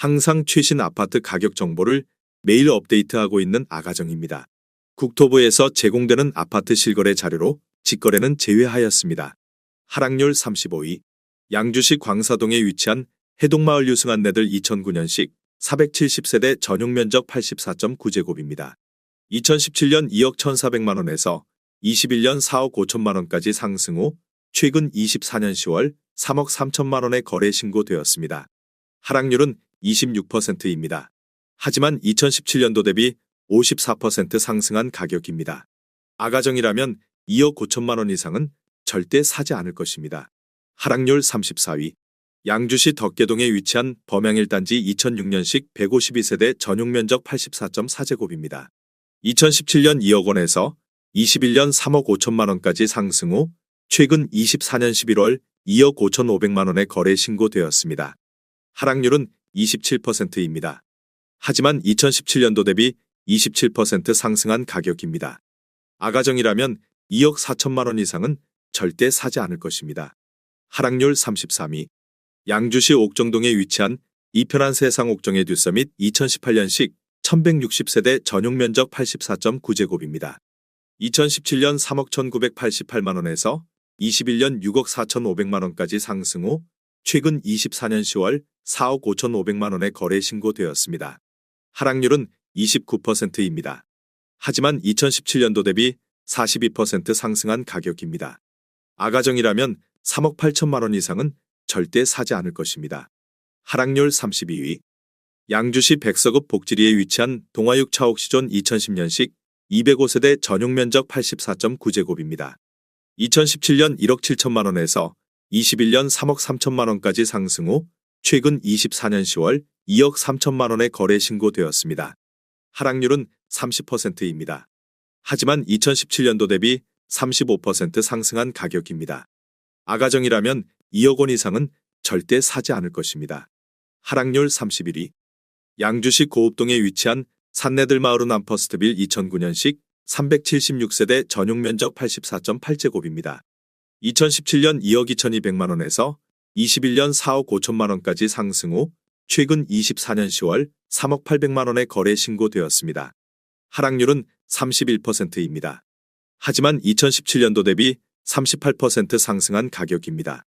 항상 최신 아파트 가격 정보를 매일 업데이트하고 있는 아가정입니다. 국토부에서 제공되는 아파트 실거래 자료로 직거래는 제외하였습니다. 하락률 35위. 양주시 광사동에 위치한 해동마을 유승안내들 2009년식 470세대 전용면적 84.9제곱입니다. 2017년 2억 1,400만 원에서 21년 4억 5천만 원까지 상승 후 최근 24년 10월 3억 3천만 원에 거래 신고되었습니다. 하락률은 26%입니다. 하지만 2017년도 대비 54% 상승한 가격입니다. 아가정이라면 2억 5천만 원 이상은 절대 사지 않을 것입니다. 하락률 34위. 양주시 덕계동에 위치한 범양 1단지 2006년식 152세대 전용면적 84.4제곱입니다. 2017년 2억 원에서 21년 3억 5천만 원까지 상승 후 최근 24년 11월 2억 5,500만 원에 거래 신고되었습니다. 하락률은 27%입니다. 하지만 2017년도 대비 27% 상승한 가격입니다. 아가정이라면 2억 4천만 원 이상은 절대 사지 않을 것입니다. 하락률 33위. 양주시 옥정동에 위치한 이편한 세상 옥정의 듀서밋 2018년식 1160세대 전용면적 84.9제곱입니다. 2017년 3억 1988만 원에서 21년 6억 4,500만 원까지 상승 후 최근 24년 10월 4억 5,500만 원에 거래 신고되었습니다. 하락률은 29%입니다. 하지만 2017년도 대비 42% 상승한 가격입니다. 아가정이라면 3억 8천만 원 이상은 절대 사지 않을 것입니다. 하락률 32위. 양주시 백서급 복지리에 위치한 동화육 차옥시존 2010년식 205세대 전용면적 84.9제곱입니다. 2017년 1억 7천만 원에서 21년 3억 3천만 원까지 상승 후 최근 24년 10월 2억 3천만 원에 거래 신고되었습니다. 하락률은 30%입니다. 하지만 2017년도 대비 35% 상승한 가격입니다. 아가정이라면 2억 원 이상은 절대 사지 않을 것입니다. 하락률 31위. 양주시 고읍동에 위치한 산내들 마을은 암퍼스트빌 2009년식 376세대 전용면적 84.8제곱입니다. 2017년 2억 2,200만 원에서 21년 4억 5천만 원까지 상승 후 최근 24년 10월 3억 800만 원에 거래 신고되었습니다. 하락률은 31%입니다. 하지만 2017년도 대비 38% 상승한 가격입니다.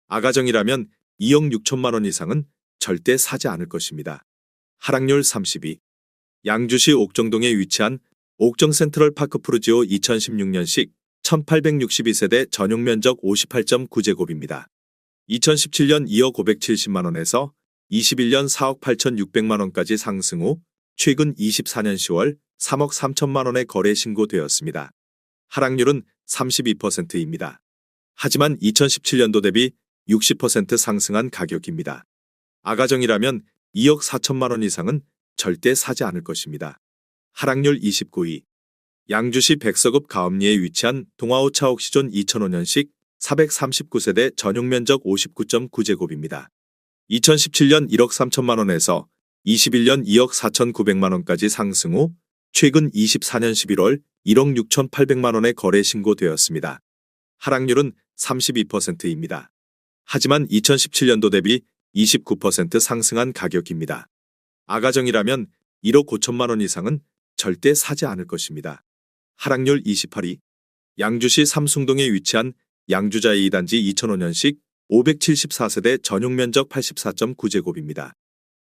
아가정이라면 2억 6천만 원 이상은 절대 사지 않을 것입니다. 하락률 32. 양주시 옥정동에 위치한 옥정 센트럴 파크 푸르지오 2016년식 1862세대 전용면적 58.9제곱입니다. 2017년 2억 570만 원에서 21년 4억 8,600만 원까지 상승 후 최근 24년 10월 3억 3천만 원에 거래 신고되었습니다. 하락률은 32%입니다. 하지만 2017년도 대비 60% 상승한 가격입니다. 아가정이라면 2억 4천만 원 이상은 절대 사지 않을 것입니다. 하락률 29위. 양주시 백서급 가업리에 위치한 동아호 차옥시존 2005년식 439세대 전용면적 59.9제곱입니다. 2017년 1억 3천만 원에서 21년 2억 4,900만 원까지 상승 후 최근 24년 11월 1억 6,800만 원에 거래 신고되었습니다. 하락률은 32%입니다. 하지만 2017년도 대비 29% 상승한 가격입니다. 아가정이라면 1억 5천만 원 이상은 절대 사지 않을 것입니다. 하락률 28위. 양주시 삼숭동에 위치한 양주자이 2단지 2005년식 574세대 전용면적 84.9제곱입니다.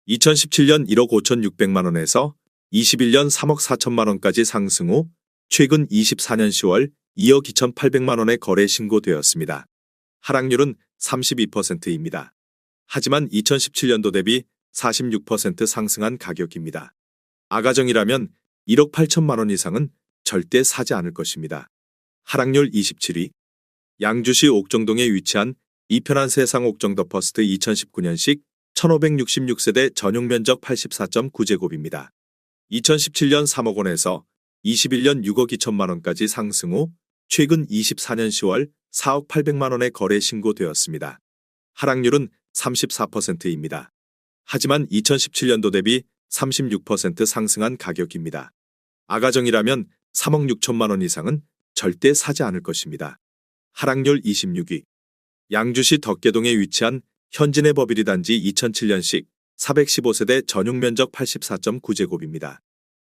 2017년 1억 5,600만 원에서 21년 3억 4천만 원까지 상승 후 최근 24년 10월 2억 2,800만 원에 거래 신고되었습니다. 하락률은 32%입니다. 하지만 2017년도 대비 46% 상승한 가격입니다. 아가정이라면 1억 8천만 원 이상은 절대 사지 않을 것입니다. 하락률 27위. 양주시 옥정동에 위치한 이편한 세상 옥정 더 퍼스트 2019년식 1566세대 전용면적 84.9제곱입니다. 2017년 3억 원에서 21년 6억 2천만 원까지 상승 후 최근 24년 10월 4억 800만 원에 거래 신고되었습니다. 하락률은 34%입니다. 하지만 2017년도 대비 36% 상승한 가격입니다. 아가정이라면 3억 6천만 원 이상은 절대 사지 않을 것입니다. 하락률 26위. 양주시 덕계동에 위치한 현진의 버비리 단지 2007년식 415세대 전용 면적 84.9제곱입니다.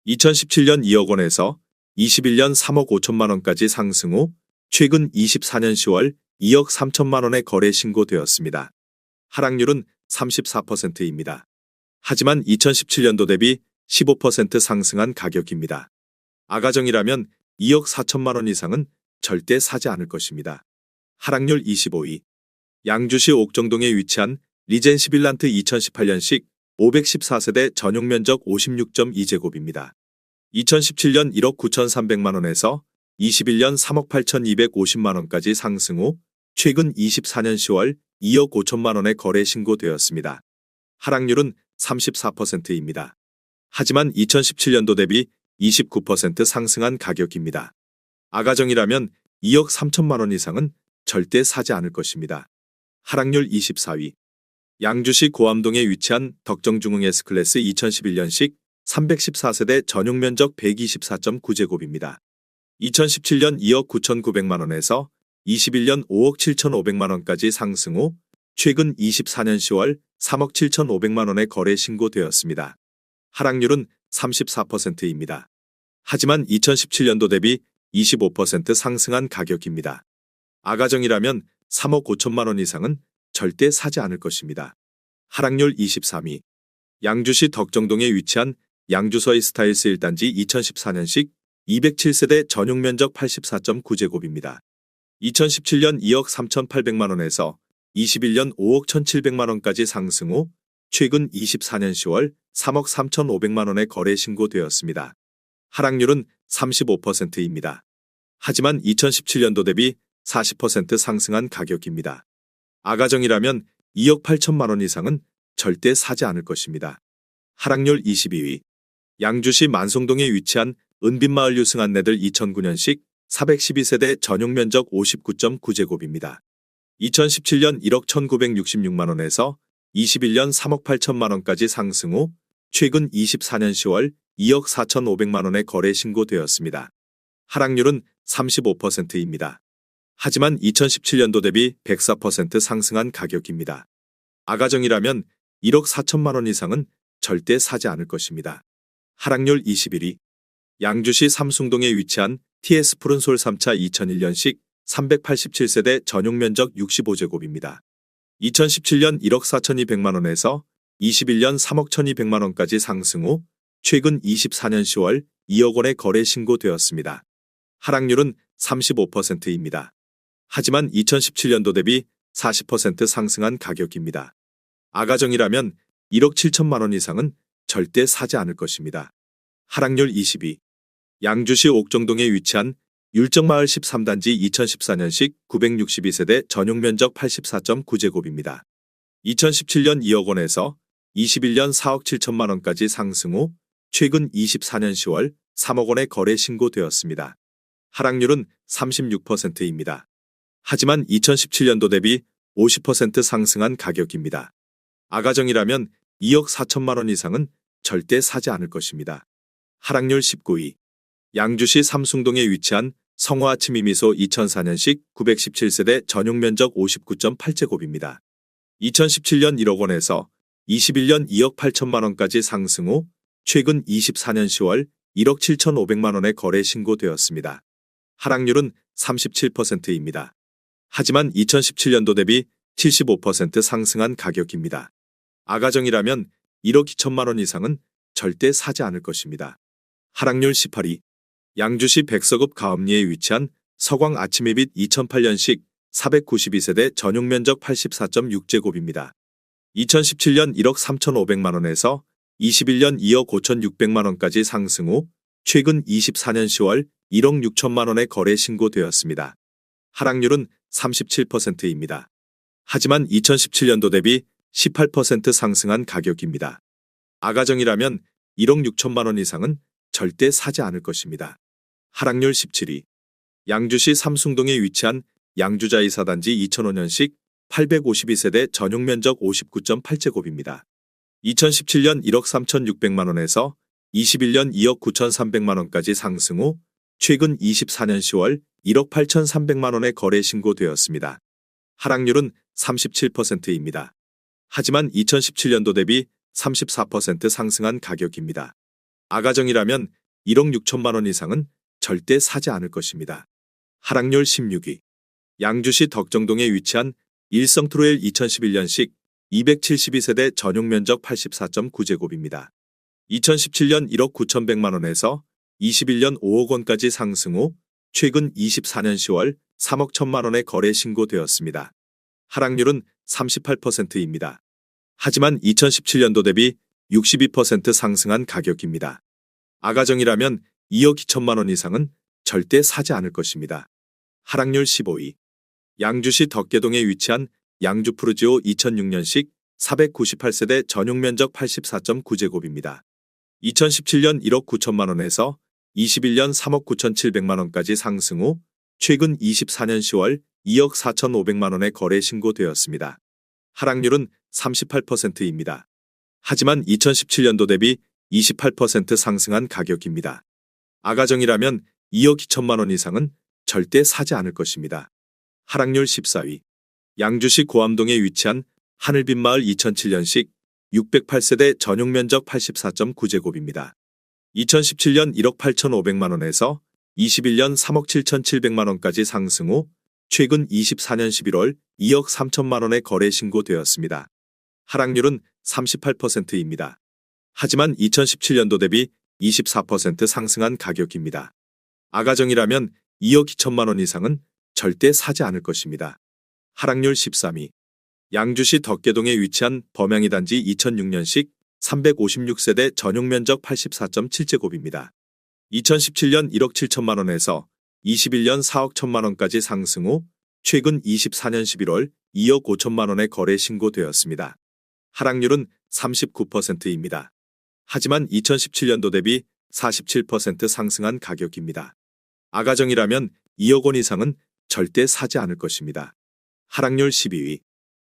2017년 2억 원에서 21년 3억 5천만 원까지 상승 후 최근 24년 10월 2억 3천만 원에 거래 신고되었습니다. 하락률은 34%입니다. 하지만 2017년도 대비 15% 상승한 가격입니다. 아가정이라면 2억 4천만 원 이상은 절대 사지 않을 것입니다. 하락률 25위. 양주시 옥정동에 위치한 리젠시 빌란트 2018년식 514세대 전용 면적 56.2제곱입니다. 2017년 1억 9,300만 원에서 21년 3억 8,250만 원까지 상승 후 최근 24년 10월 2억 5천만 원에 거래 신고되었습니다. 하락률은 34%입니다. 하지만 2017년도 대비 29% 상승한 가격입니다. 아가정이라면 2억 3천만 원 이상은 절대 사지 않을 것입니다. 하락률 24위. 양주시 고암동에 위치한 덕정중흥 S클래스 2011년식 314세대 전용 면적 124.9제곱입니다. 2017년 2억 9,900만 원에서 21년 5억 7,500만 원까지 상승 후 최근 24년 10월 3억 7,500만 원에 거래 신고되었습니다. 하락률은 34%입니다. 하지만 2017년도 대비 25% 상승한 가격입니다. 아가정이라면 3억 5천만 원 이상은 절대 사지 않을 것입니다. 하락률 23위. 양주시 덕정동에 위치한 양주서이 스타일스 1단지 2014년식 207세대 전용 면적 84.9제곱입니다. 2017년 2억 3,800만 원에서 21년 5억 1,700만 원까지 상승 후 최근 24년 10월 3억 3,500만 원에 거래 신고되었습니다. 하락률은 35%입니다. 하지만 2017년도 대비 40% 상승한 가격입니다. 아가정이라면 2억 8천만 원 이상은 절대 사지 않을 것입니다. 하락률 22위. 양주시 만송동에 위치한 은빛마을 유승안내들 2009년식 412세대 전용 면적 59.9제곱입니다. 2017년 1억 1,966만 원에서 21년 3억 8천만 원까지 상승 후 최근 24년 10월 2억 4,500만 원에 거래 신고되었습니다. 하락률은 35%입니다. 하지만 2017년도 대비 104% 상승한 가격입니다. 아가정이라면 1억 4천만 원 이상은 절대 사지 않을 것입니다. 하락률 21위. 양주시 삼숭동에 위치한 TS 푸른솔 3차 2001년식 387세대 전용 면적 65제곱입니다. 2017년 1억 4,200만 원에서 21년 3억 1,200만 원까지 상승 후 최근 24년 10월 2억 원에 거래 신고되었습니다. 하락률은 35%입니다. 하지만 2017년도 대비 40% 상승한 가격입니다. 아가정이라면 1억 7천만 원 이상은 절대 사지 않을 것입니다. 하락률 22. 양주시 옥정동에 위치한 율정마을 13단지 2014년식 962세대 전용 면적 84.9제곱입니다. 2017년 2억 원에서 21년 4억 7천만 원까지 상승 후 최근 24년 10월 3억 원에 거래 신고되었습니다. 하락률은 36%입니다. 하지만 2017년도 대비 50% 상승한 가격입니다. 아가정이라면 2억 4천만 원 이상은 절대 사지 않을 것입니다. 하락률 19위. 양주시 삼숭동에 위치한 성화 아침이미소 2004년식 917세대 전용 면적 59.8제곱입니다. 2017년 1억 원에서 21년 2억 8천만 원까지 상승 후 최근 24년 10월 1억 7,500만 원에 거래 신고되었습니다. 하락률은 37%입니다. 하지만 2017년도 대비 75% 상승한 가격입니다. 아가정이라면 1억 2천만 원 이상은 절대 사지 않을 것입니다. 하락률 18위. 양주시 백서급 가업리에 위치한 서광 아침이빛 2008년식 492세대 전용 면적 84.6제곱입니다. 2017년 1억 3,500만 원에서 21년 2억 5,600만 원까지 상승 후 최근 24년 10월 1억 6천만 원에 거래 신고되었습니다. 하락률은 37%입니다. 하지만 2017년도 대비 18% 상승한 가격입니다. 아가정이라면 1억 6천만 원 이상은 절대 사지 않을 것입니다. 하락률 17위. 양주시 삼숭동에 위치한 양주자이사단지 2005년식 852세대 전용 면적 59.8제곱입니다. 2017년 1억 3,600만 원에서 21년 2억 9,300만 원까지 상승 후 최근 24년 10월 1억 8,300만 원에 거래 신고되었습니다. 하락률은 37%입니다. 하지만 2017년도 대비 34% 상승한 가격입니다. 아가정이라면 1억 6천만 원 이상은 절대 사지 않을 것입니다. 하락률 16위. 양주시 덕정동에 위치한 일성트로엘 2011년식 272세대 전용 면적 84.9제곱입니다. 2017년 1억 9,100만 원에서 21년 5억 원까지 상승 후 최근 24년 10월 3억 1천만 원에 거래 신고되었습니다. 하락률은 38%입니다. 하지만 2017년도 대비 62% 상승한 가격입니다. 아가정이라면 2억 2천만 원 이상은 절대 사지 않을 것입니다. 하락률 15위. 양주시 덕계동에 위치한 양주푸르지오 2006년식 498세대 전용 면적 84.9제곱입니다. 2017년 1억 9천만 원에서 21년 3억 9,700만 원까지 상승 후 최근 24년 10월 2억 4,500만 원에 거래 신고되었습니다. 하락률은 38%입니다. 하지만 2017년도 대비 28% 상승한 가격입니다. 아가정이라면 2억 2천만 원 이상은 절대 사지 않을 것입니다. 하락률 14위. 양주시 고암동에 위치한 하늘빛마을 2007년식 608세대 전용 면적 84.9제곱입니다. 2017년 1억 8,500만 원에서 21년 3억 7,700만 원까지 상승 후 최근 24년 11월 2억 3천만 원에 거래 신고되었습니다. 하락률은 38%입니다. 하지만 2017년도 대비 24% 상승한 가격입니다. 아가정이라면 2억 2천만 원 이상은 절대 사지 않을 것입니다. 하락률 13위. 양주시 덕계동에 위치한 범양이 단지 2006년식 356세대 전용 면적 84.7제곱입니다. 2017년 1억 7천만 원에서 21년 4억 1천만 원까지 상승 후 최근 24년 11월 2억 5천만 원에 거래 신고되었습니다. 하락률은 39%입니다. 하지만 2017년도 대비 47% 상승한 가격입니다. 아가정이라면 2억 원 이상은 절대 사지 않을 것입니다. 하락률 12위.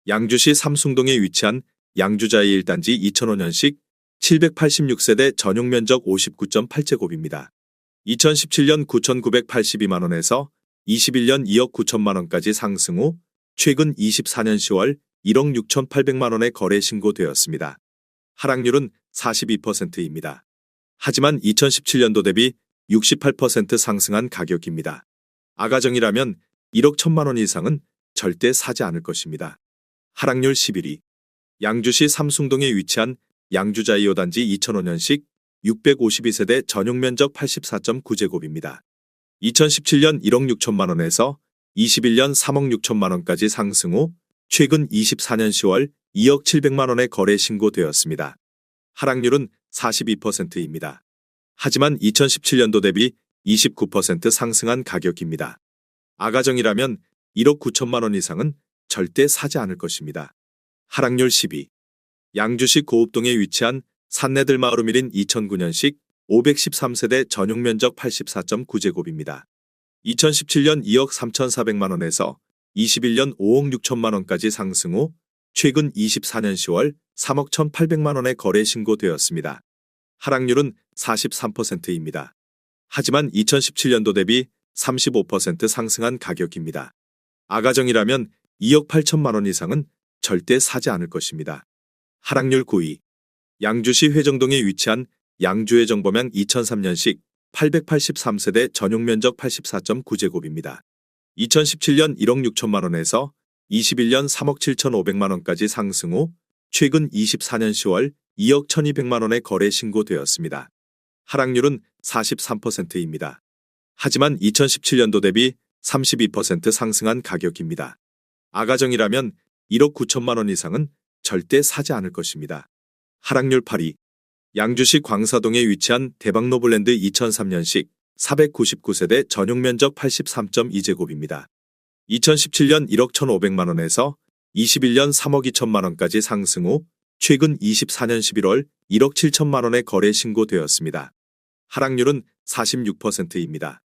양주시 삼숭동에 위치한 양주자이 1단지 2005년식 786세대 전용 면적 59.8제곱입니다. 2017년 9,982만 원에서 21년 2억 9천만 원까지 상승 후 최근 24년 10월 1억 6,800만 원에 거래 신고되었습니다. 하락률은 42%입니다. 하지만 2017년도 대비 68% 상승한 가격입니다. 아가정이라면 1억 1천만 원 이상은 절대 사지 않을 것입니다. 하락률 11위. 양주시 삼숭동에 위치한 양주자이 5단지 2005년식 652세대 전용 면적 84.9제곱입니다. 2017년 1억 6천만 원에서 21년 3억 6천만 원까지 상승 후 최근 24년 10월 2억 700만 원에 거래 신고되었습니다. 하락률은 42%입니다. 하지만 2017년도 대비 29% 상승한 가격입니다. 아가정이라면 1억 9천만 원 이상은 절대 사지 않을 것입니다. 하락률 10위. 양주시 고읍동에 위치한 산내들마을우미린 2009년식 513세대 전용 면적 84.9제곱입니다. 2017년 2억 3,400만 원에서 21년 5억 6천만 원까지 상승 후 최근 24년 10월 3억 1,800만 원에 거래 신고되었습니다. 하락률은 43%입니다. 하지만 2017년도 대비 35% 상승한 가격입니다. 아가정이라면 2억 8천만 원 이상은 절대 사지 않을 것입니다. 하락률 9위. 양주시 회정동에 위치한 양주회정범양 2003년식 883세대 전용 면적 84.9제곱입니다. 2017년 1억 6천만 원에서 21년 3억 7,500만 원까지 상승 후 최근 24년 10월 2억 1,200만 원에 거래 신고되었습니다. 하락률은 43%입니다. 하지만 2017년도 대비 32% 상승한 가격입니다. 아가정이라면 1억 9천만 원 이상은 절대 사지 않을 것입니다. 하락률 8위. 양주시 광사동에 위치한 대박노블랜드 2003년식 499세대 전용 면적 83.2제곱입니다. 2017년 1억 1,500만 원에서 21년 3억 2천만 원까지 상승 후 최근 24년 11월 1억 7천만 원에 거래 신고되었습니다. 하락률은 46%입니다.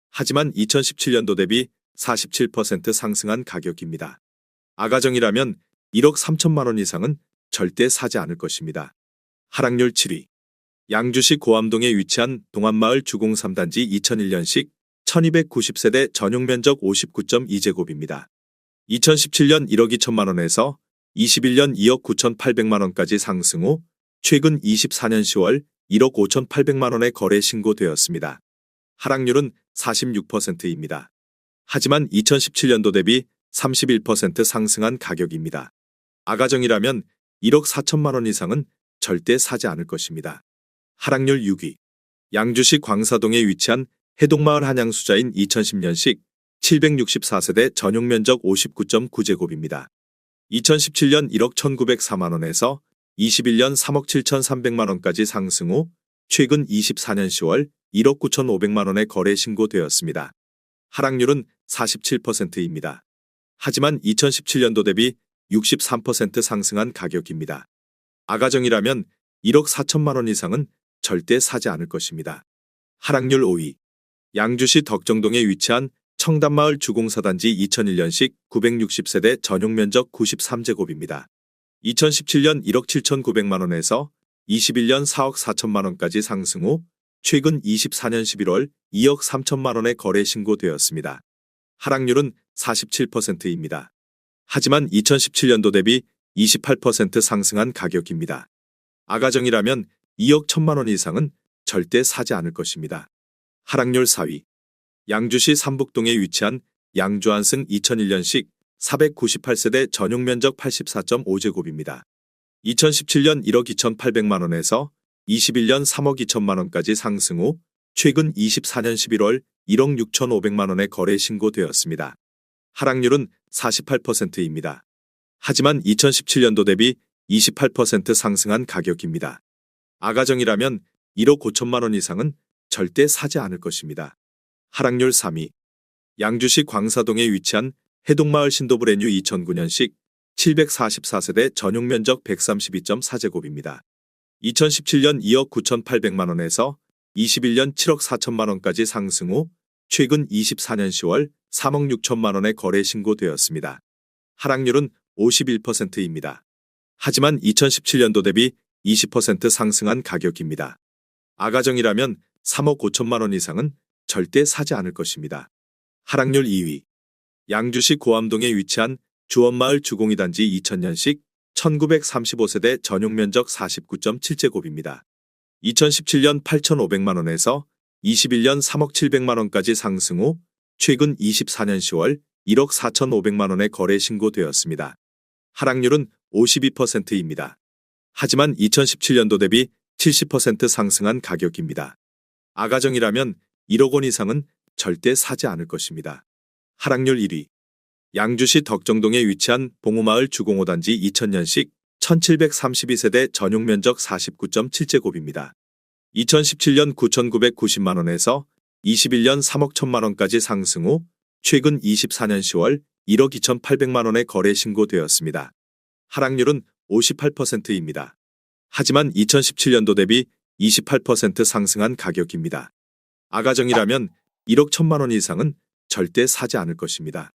하지만 2017년도 대비 47% 상승한 가격입니다. 아가정이라면 1억 3천만 원 이상은 절대 사지 않을 것입니다. 하락률 7위. 양주시 고암동에 위치한 동안마을 주공 3단지 2001년식 1290세대 전용 면적 59.2제곱입니다. 2017년 1억 2천만 원에서 21년 2억 9,800만 원까지 상승 후 최근 24년 10월 1억 5,800만 원의 거래 신고되었습니다. 하락률은 46%입니다. 하지만 2017년도 대비 31% 상승한 가격입니다. 아가정이라면 1억 4천만 원 이상은 절대 사지 않을 것입니다. 하락률 6위. 양주시 광사동에 위치한 해동마을 한양수자인 2010년식 764세대 전용 면적 59.9제곱입니다. 2017년 1억 1,904만 원에서 21년 3억 7,300만 원까지 상승 후 최근 24년 10월 1억 9,500만 원의 거래 신고되었습니다. 하락률은 47%입니다. 하지만 2017년도 대비 63% 상승한 가격입니다. 아가정이라면 1억 4천만 원 이상은 절대 사지 않을 것입니다. 하락률 5위. 양주시 덕정동에 위치한 청담마을 주공사단지 2001년식 960세대 전용 면적 93제곱입니다. 2017년 1억 7,900만 원에서 21년 4억 4천만 원까지 상승 후 최근 24년 11월 2억 3천만 원의 거래 신고되었습니다. 하락률은 47%입니다. 하지만 2017년도 대비 28% 상승한 가격입니다. 아가정이라면 2억 1천만 원 이상은 절대 사지 않을 것입니다. 하락률 4위. 양주시 삼북동에 위치한 양주한승 2001년식 498세대 전용 면적 84.5제곱입니다. 2017년 1억 2,800만 원에서 21년 3억 2천만 원까지 상승 후 최근 24년 11월 1억 6,500만 원의 거래 신고되었습니다. 하락률은 48%입니다. 하지만 2017년도 대비 28% 상승한 가격입니다. 아가정이라면 1억 5천만 원 이상은 절대 사지 않을 것입니다. 하락률 3위. 양주시 광사동에 위치한 해동마을 신도브레뉴 2009년식 744세대 전용 면적 132.4제곱입니다. 2017년 2억 9,800만 원에서 21년 7억 4천만 원까지 상승 후 최근 24년 10월 3억 6천만 원의 거래 신고되었습니다. 하락률은 51%입니다. 하지만 2017년도 대비 20% 상승한 가격입니다. 아가정이라면 3억 5천만 원 이상은 절대 사지 않을 것입니다. 하락률 2위. 양주시 고암동에 위치한 주원마을 주공이단지 2000년식 1935세대 전용 면적 49.7제곱입니다. 2017년 8,500만 원에서 21년 3억 700만 원까지 상승 후 최근 24년 10월 1억 4,500만 원의 거래 신고되었습니다. 하락률은 52%입니다. 하지만 2017년도 대비 70% 상승한 가격입니다. 아가정이라면 1억 원 이상은 절대 사지 않을 것입니다. 하락률 1위. 양주시 덕정동에 위치한 봉우마을 주공호단지 2000년식 1732세대 전용 면적 49.7제곱입니다. 2017년 9,990만 원에서 21년 3억 1천만 원까지 상승 후 최근 24년 10월 1억 2,800만 원의 거래 신고되었습니다. 하락률은 58%입니다. 하지만 2017년도 대비 28% 상승한 가격입니다. 아가정이라면 1억 1천만 원 이상은 절대 사지 않을 것입니다.